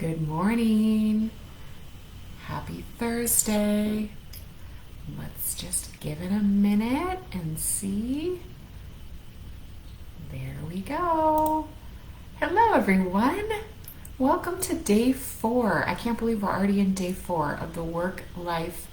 Good morning. Happy Thursday. Let's just give it a minute and see. There we go. Hello, everyone. Welcome to day 4. I can't believe we're already in day 4 of the Work-Life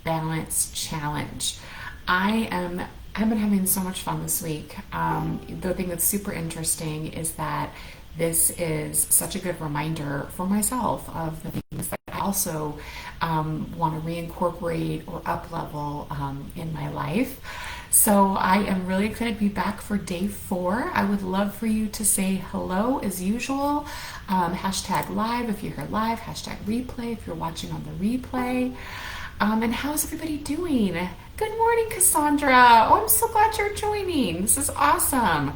Balance Challenge. I've been having so much fun this week. The thing that's super interesting is that this is such a good reminder for myself of the things that I also want to reincorporate or up-level in my life. So I am really excited to be back for day 4. I would love for you to say hello as usual. Hashtag live if you're here live, hashtag replay if you're watching on the replay. And how's everybody doing? Good morning, Cassandra. Oh, I'm so glad you're joining. This is awesome.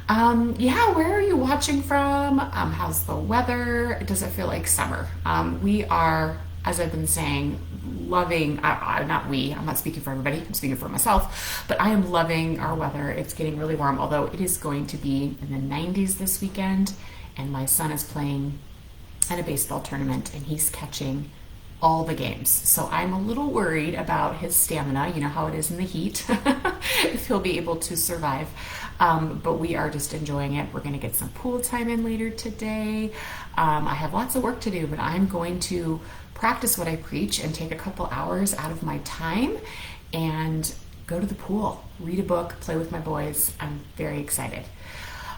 Where are you watching from? How's the weather? Does it feel like summer? We are, as I've been saying, loving, I'm not speaking for everybody, I'm speaking for myself, but I am loving our weather. It's getting really warm, although it is going to be in the 90s this weekend, and my son is playing at a baseball tournament, and he's catching all the games. So I'm a little worried about his stamina, you know how it is in the heat, if he'll be able to survive. But we are just enjoying it. We're going to get some pool time in later today. I have lots of work to do, but I'm going to practice what I preach and take a couple hours out of my time and go to the pool, read a book, play with my boys. I'm very excited.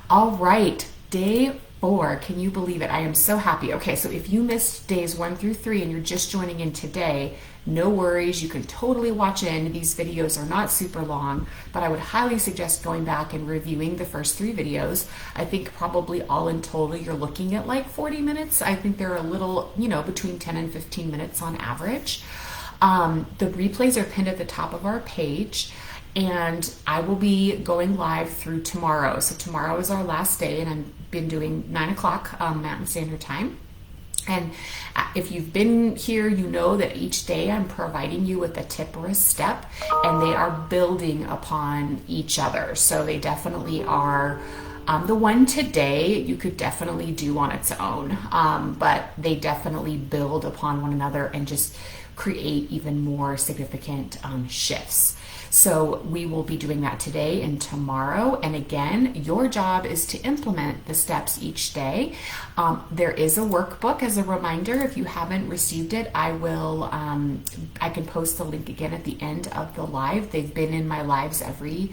All right, day 4. Can you believe it? I am so happy. Okay, so if you missed days 1 through 3 and you're just joining in today, no worries. You can totally watch in. These videos are not super long, but I would highly suggest going back and reviewing the first 3 videos. I think probably all in total, you're looking at like 40 minutes. I think they're a little, between 10 and 15 minutes on average. The replays are pinned at the top of our page. And I will be going live through tomorrow. So tomorrow is our last day, and I've been doing 9 o'clock Mountain Standard Time. And if you've been here, you know that each day I'm providing you with a tip or a step, and they are building upon each other. So they definitely are. The one today you could definitely do on its own, but they definitely build upon one another and just create even more significant shifts. So we will be doing that today and tomorrow. And again, your job is to implement the steps each day. There is a workbook as a reminder. If you haven't received it, I can post the link again at the end of the live. They've been in my lives every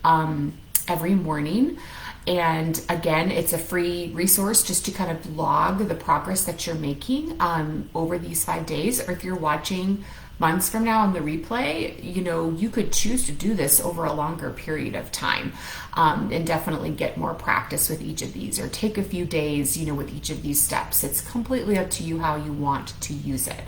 morning. And again, it's a free resource just to kind of log the progress that you're making over these 5 days. Or if you're watching months from now on the replay, you could choose to do this over a longer period of time and definitely get more practice with each of these, or take a few days, with each of these steps. It's completely up to you how you want to use it.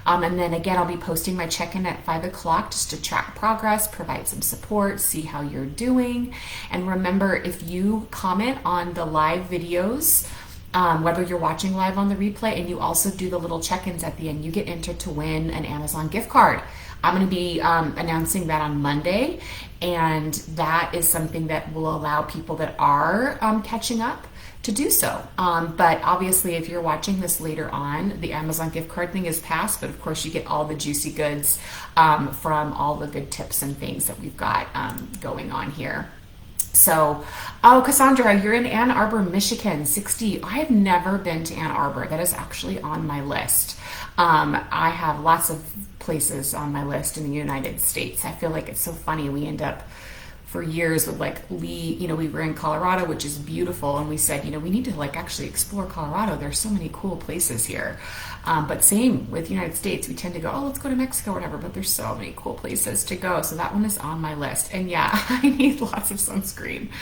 And then again, I'll be posting my check-in at 5 o'clock just to track progress, provide some support, see how you're doing. And remember, if you comment on the live videos, whether you're watching live on the replay, and you also do the little check-ins at the end, you get entered to win an Amazon gift card. I'm going to be announcing that on Monday, and that is something that will allow people that are catching up to do so. But obviously, if you're watching this later on, the Amazon gift card thing is past, but of course you get all the juicy goods from all the good tips and things that we've got going on here. So, Cassandra, you're in Ann Arbor, Michigan, 60. I have never been to Ann Arbor. That is actually on my list. I have lots of places on my list in the United States. I feel like it's so funny. We end up for years with Lee, we were in Colorado, which is beautiful. And we said, we need to actually explore Colorado. There's so many cool places here. But same with the United States, we tend to go, let's go to Mexico or whatever, but there's so many cool places to go. So that one is on my list. And yeah, I need lots of sunscreen.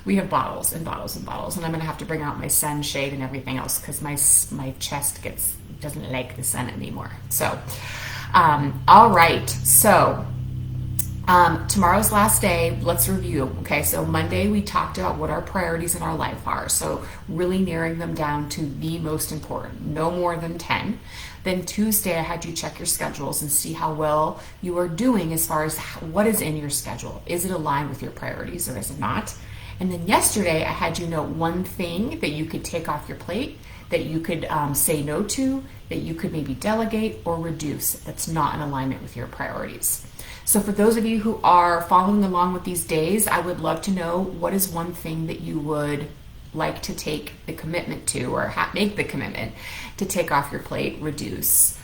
We have bottles and bottles and bottles, and I'm going to have to bring out my sunshade and everything else because my chest doesn't like the sun anymore. So, all right. So, tomorrow's last day. Let's review. Okay, so Monday we talked about what our priorities in our life are. So really narrowing them down to the most important, no more than 10. Then Tuesday I had you check your schedules and see how well you are doing as far as what is in your schedule. Is it aligned with your priorities or is it not? And then yesterday, I had you note one thing that you could take off your plate, that you could say no to, that you could maybe delegate or reduce that's not in alignment with your priorities. So for those of you who are following along with these days, I would love to know what is one thing that you would like to take the commitment to, or make the commitment to take off your plate, reduce,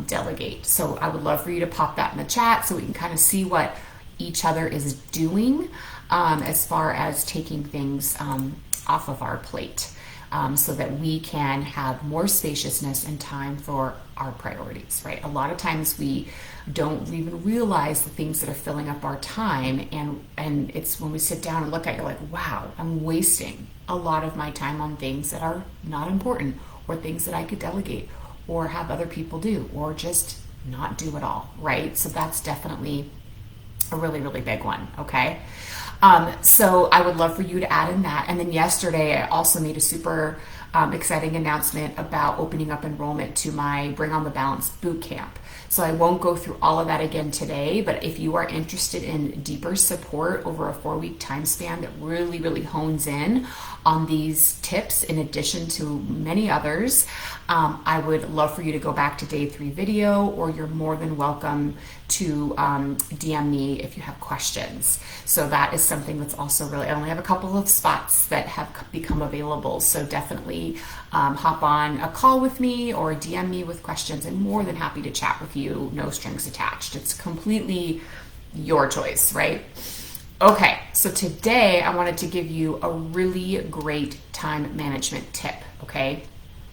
delegate. So I would love for you to pop that in the chat so we can kind of see what each other is doing as far as taking things off of our plate, so that we can have more spaciousness and time for our priorities, right? A lot of times we don't even realize the things that are filling up our time, and it's when we sit down and look at it, you're like, wow, I'm wasting a lot of my time on things that are not important, or things that I could delegate or have other people do, or just not do at all, right? So that's definitely a really, really big one, okay? So I would love for you to add in that. And then yesterday, I also made a super exciting announcement about opening up enrollment to my Bring on the Balance Bootcamp. So I won't go through all of that again today, but if you are interested in deeper support over a 4-week time span that really, really hones in on these tips in addition to many others, I would love for you to go back to day 3 video, or you're more than welcome to DM me if you have questions. So that is something that's also really, I only have a couple of spots that have become available. So definitely hop on a call with me or DM me with questions. I'm more than happy to chat with you, no strings attached. It's completely your choice, right? Okay, so today I wanted to give you a really great time management tip, okay?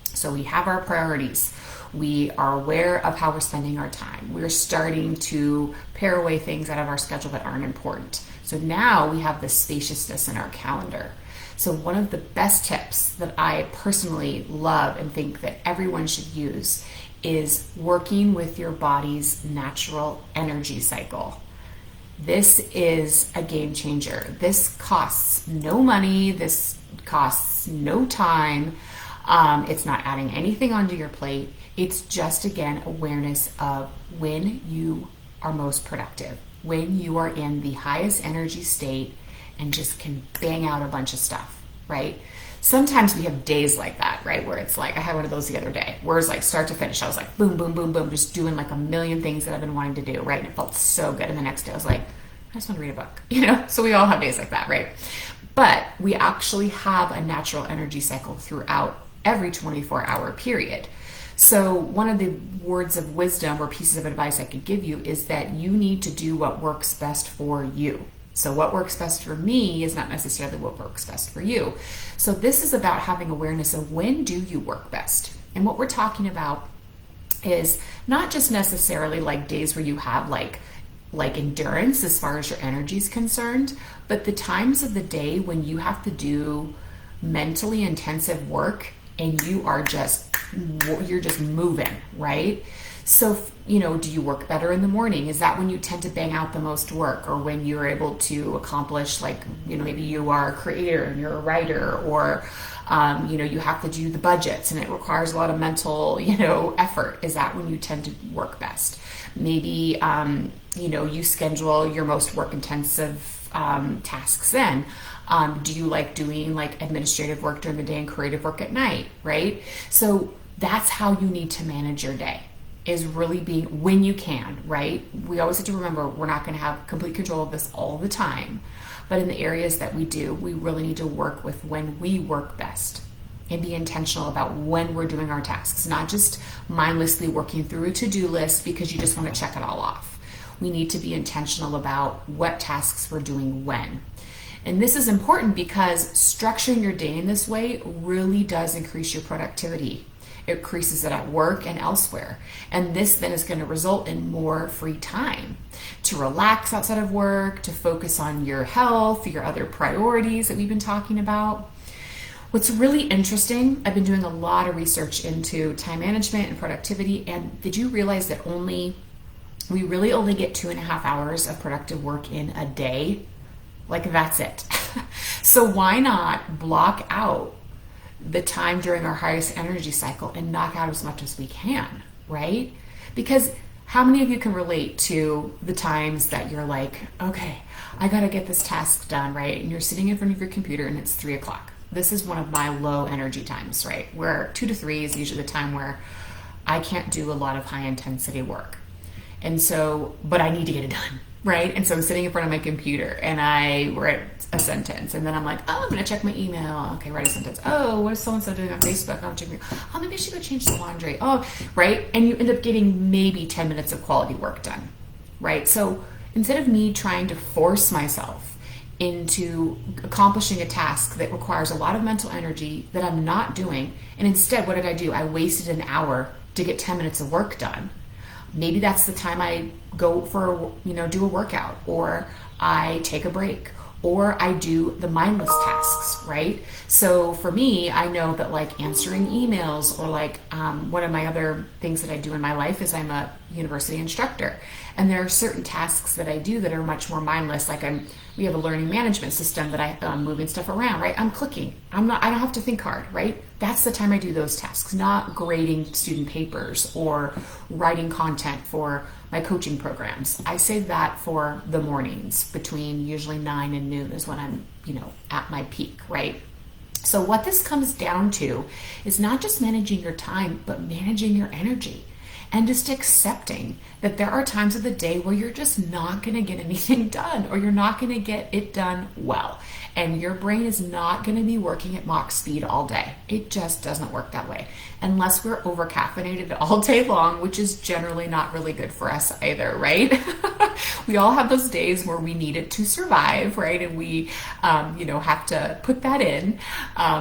So we have our priorities. We are aware of how we're spending our time. We're starting to pare away things out of our schedule that aren't important. So now we have this spaciousness in our calendar. So one of the best tips that I personally love and think that everyone should use is working with your body's natural energy cycle. This is a game changer. This costs no money. This costs no time. It's not adding anything onto your plate. It's just, again, awareness of when you are most productive, when you are in the highest energy state and just can bang out a bunch of stuff, right? Sometimes we have days like that, right? Where it's like, I had one of those the other day, where it's like start to finish. I was like, boom, boom, boom, boom, just doing like a million things that I've been wanting to do, right? And it felt so good. And the next day I was like, I just want to read a book, you know? So we all have days like that, right? But we actually have a natural energy cycle throughout every 24-hour period. So one of the words of wisdom or pieces of advice I could give you is that you need to do what works best for you. So what works best for me is not necessarily what works best for you. So this is about having awareness of when do you work best. And what we're talking about is not just necessarily like days where you have like endurance as far as your energy is concerned, but the times of the day when you have to do mentally intensive work and you're just moving, right? So, you know, do you work better in the morning? Is that when you tend to bang out the most work, or when you're able to accomplish, like, you know, maybe you are a creator and you're a writer, or, you know, you have to do the budgets and it requires a lot of mental, you know, effort. Is that when you tend to work best? Maybe, you know, you schedule your most work intensive tasks then. Do you like doing like administrative work during the day and creative work at night, right? So that's how you need to manage your day, is really being when you can, right? We always have to remember we're not going to have complete control of this all the time, but in the areas that we do, we really need to work with when we work best and be intentional about when we're doing our tasks, not just mindlessly working through a to-do list because you just want to check it all off. We need to be intentional about what tasks we're doing when. And this is important because structuring your day in this way really does increase your productivity. It increases it at work and elsewhere. And this then is going to result in more free time to relax outside of work, to focus on your health, your other priorities that we've been talking about. What's really interesting, I've been doing a lot of research into time management and productivity, and did you realize that we really only get 2.5 hours of productive work in a day? Like, that's it. So why not block out the time during our highest energy cycle and knock out as much as we can, right? Because How many of you can relate to the times that you're like, okay, I got to get this task done, right? And you're sitting in front of your computer and it's 3 o'clock. This is one of my low energy times, right? Where 2 to 3 is usually the time where I can't do a lot of high intensity work. And so, but I need to get it done, right? And so I'm sitting in front of my computer and I write a sentence and then I'm like, oh, I'm going to check my email. Okay, write a sentence. Oh, what is so-and-so doing on Facebook? I'm checking. Oh, maybe I should go change the laundry. Oh, right? And you end up getting maybe 10 minutes of quality work done, right? So instead of me trying to force myself into accomplishing a task that requires a lot of mental energy that I'm not doing, and instead, what did I do? I wasted an hour to get 10 minutes of work done. Maybe that's the time I go for, do a workout, or I take a break, or I do the mindless tasks, right? So for me, I know that like answering emails, or like one of my other things that I do in my life is I'm a university instructor. And there are certain tasks that I do that are much more mindless. Like we have a learning management system that I'm moving stuff around, right? I'm clicking. I don't have to think hard, right? That's the time I do those tasks, not grading student papers or writing content for my coaching programs. I save that for the mornings between usually 9 and noon is when I'm, at my peak, right? So what this comes down to is not just managing your time, but managing your energy. And just accepting that there are times of the day where you're just not going to get anything done, or you're not going to get it done well. And your brain is not going to be working at Mach speed all day. It just doesn't work that way. Unless we're over caffeinated all day long, which is generally not really good for us either, right? We all have those days where we need it to survive, right? And we, have to put that in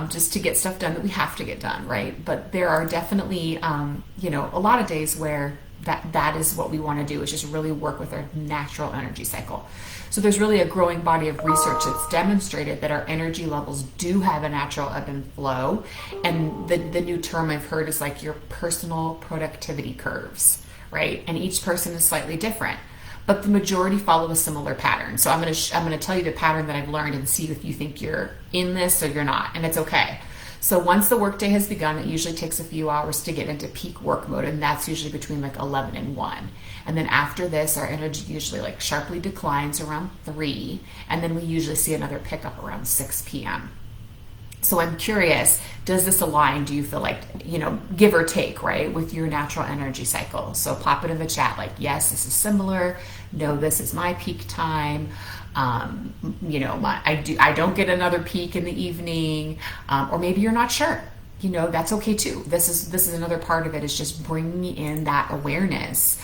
just to get stuff done that we have to get done, right? But there are definitely, a lot of days where that is what we want to do, is just really work with our natural energy cycle. So there's really a growing body of research that's demonstrated that our energy levels do have a natural ebb and flow. And the new term I've heard is like your personal productivity curves, right? And each person is slightly different, but the majority follow a similar pattern. So I'm going to tell you the pattern that I've learned and see if you think you're in this or you're not, and it's okay. So once the workday has begun, it usually takes a few hours to get into peak work mode, and that's usually between like 11 and 1. And then after this, our energy usually like sharply declines around 3, and then we usually see another pickup around 6 p.m. So I'm curious, does this align? Do you feel like, give or take, right, with your natural energy cycle? So pop it in the chat like, yes, this is similar. No, this is my peak time. I don't get another peak in the evening, or maybe you're not sure. That's okay too. This is another part of it, is just bringing in that awareness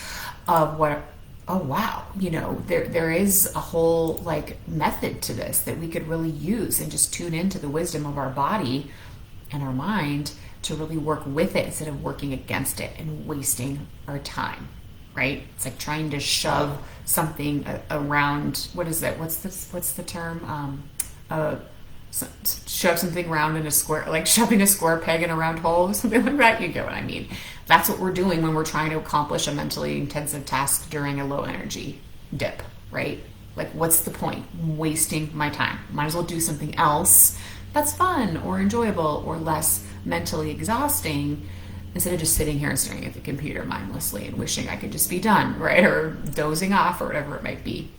of what. Oh wow, there is a whole like method to this that we could really use, and just tune into the wisdom of our body and our mind to really work with it instead of working against it and wasting our time. Right? It's like trying to shove something around. What is it? What's the term? Shove something around in a square, like shoving a square peg in a round hole, or something like that. You get what I mean? That's what we're doing when we're trying to accomplish a mentally intensive task during a low energy dip, right? Like, what's the point? I'm wasting my time. Might as well do something else that's fun or enjoyable or less mentally exhausting, instead of just sitting here and staring at the computer mindlessly and wishing I could just be done, right? Or dozing off or whatever it might be.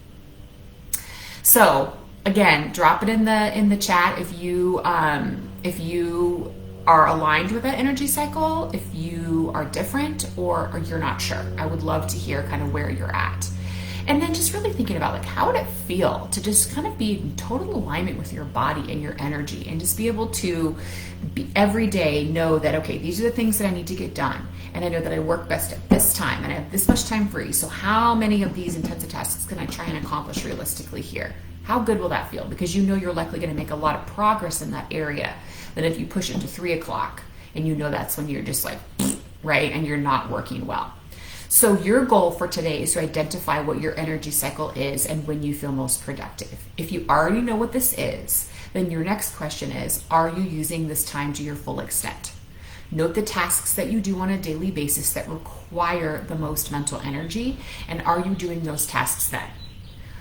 So again, drop it in the chat if you are aligned with that energy cycle, if you are different, or you're not sure. I would love to hear kind of where you're at. And then just really thinking about like, how would it feel to just kind of be in total alignment with your body and your energy, and just be able to every day know that, okay, these are the things that I need to get done. And I know that I work best at this time and I have this much time free. So how many of these intensive tasks can I try and accomplish realistically here? How good will that feel? Because you're likely going to make a lot of progress in that area than if you push it to 3 o'clock and that's when you're just like, right, and you're not working well. So your goal for today is to identify what your energy cycle is and when you feel most productive. If you already know what this is, then your next question is, are you using this time to your full extent? Note the tasks that you do on a daily basis that require the most mental energy, and are you doing those tasks then?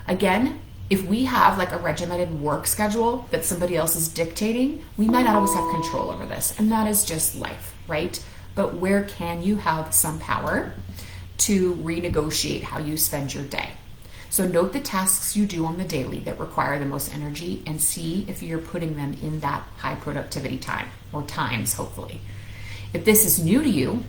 Again, if we have like a regimented work schedule that somebody else is dictating, we might not always have control over this, and that is just life, right? But where can you have some power to renegotiate how you spend your day. So note the tasks you do on the daily that require the most energy and see if you're putting them in that high productivity time or times, hopefully. If this is new to you,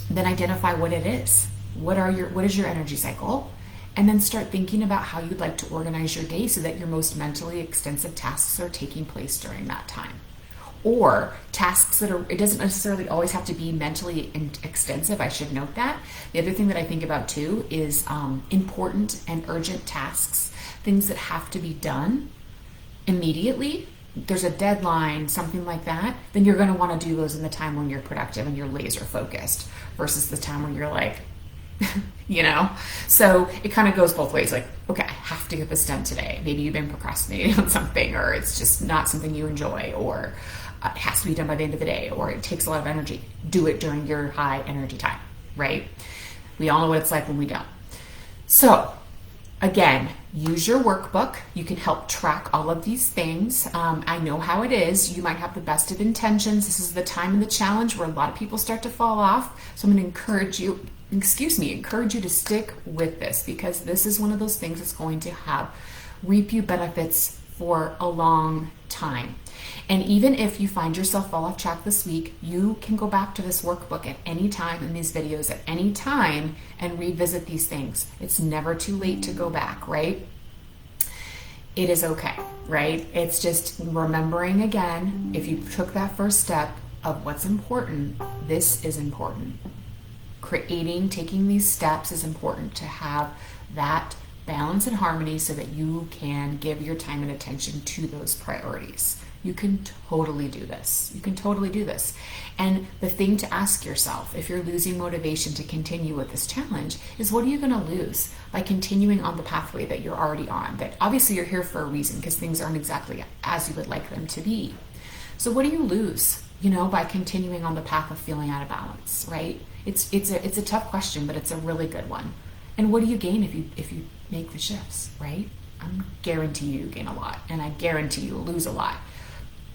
then identify what it is. What is your energy cycle? And then start thinking about how you'd like to organize your day so that your most mentally extensive tasks are taking place during that time. Or tasks it doesn't necessarily always have to be mentally extensive. I should note that. The other thing that I think about too is important and urgent tasks, things that have to be done immediately. There's a deadline, something like that, then you're going to want to do those in the time when you're productive and you're laser focused versus the time when you're like, so it kind of goes both ways. Like, okay, I have to get this done today. Maybe you've been procrastinating on something, or it's just not something you enjoy, or it has to be done by the end of the day, or it takes a lot of energy. Do it during your high energy time, right? We all know what it's like when we don't. So again, use your workbook. You can help track all of these things. I know how it is. You might have the best of intentions. This is the time in the challenge where a lot of people start to fall off. So I'm going to encourage you to stick with this, because this is one of those things that's going to reap you benefits for a long time. And even if you find yourself fall off track this week, you can go back to this workbook at any time and these videos at any time and revisit these things. It's never too late to go back, right? It is okay, right? It's just remembering again, if you took that first step of what's important, this is important. Taking these steps is important to have that balance and harmony so that you can give your time and attention to those priorities. You can totally do this. And the thing to ask yourself, if you're losing motivation to continue with this challenge, is what are you going to lose by continuing on the pathway that you're already on? That obviously you're here for a reason, because things aren't exactly as you would like them to be. So what do you lose, by continuing on the path of feeling out of balance, right? It's a tough question, but it's a really good one. And what do you gain if you make the shifts, right? I guarantee you gain a lot, and I guarantee you lose a lot.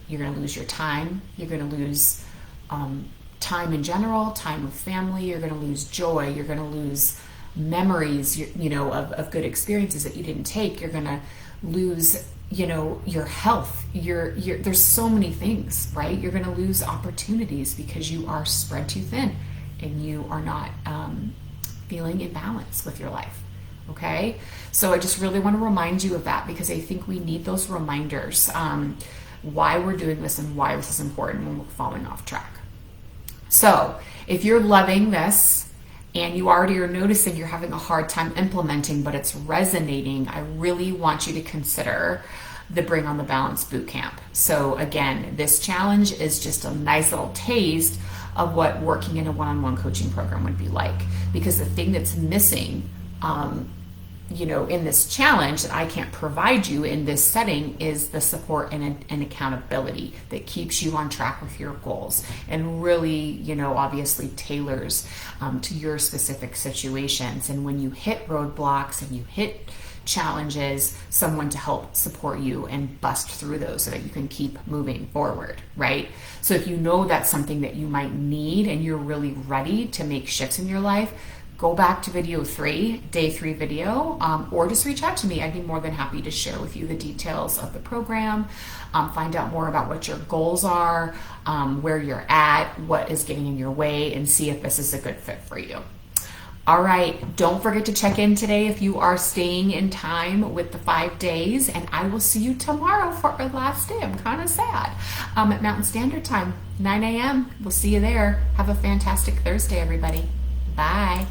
You're going to lose your time. You're going to lose time in general, time with family. You're going to lose joy. You're going to lose memories, of good experiences that you didn't take. You're going to lose, your health. There's so many things, right? You're going to lose opportunities because you are spread too thin and you are not feeling in balance with your life. Okay? So I just really want to remind you of that, because I think we need those reminders. Why we're doing this and why this is important when we're falling off track. So if you're loving this and you already are noticing you're having a hard time implementing, but it's resonating, I really want you to consider the Bring on the Balance Bootcamp. So again, this challenge is just a nice little taste of what working in a one-on-one coaching program would be like. Because the thing that's missing in this challenge that I can't provide you in this setting is the support and accountability that keeps you on track with your goals and really, obviously tailors to your specific situations. And when you hit roadblocks and you hit challenges, someone to help support you and bust through those so that you can keep moving forward, right? So if you know that's something that you might need and you're really ready to make shifts in your life, go back to video 3, day 3 video, or just reach out to me. I'd be more than happy to share with you the details of the program, find out more about what your goals are, where you're at, what is getting in your way, and see if this is a good fit for you. All right, don't forget to check in today if you are staying in time with the 5 days, and I will see you tomorrow for our last day. I'm kind of sad. At Mountain Standard Time, 9 a.m. We'll see you there. Have a fantastic Thursday, everybody. Bye.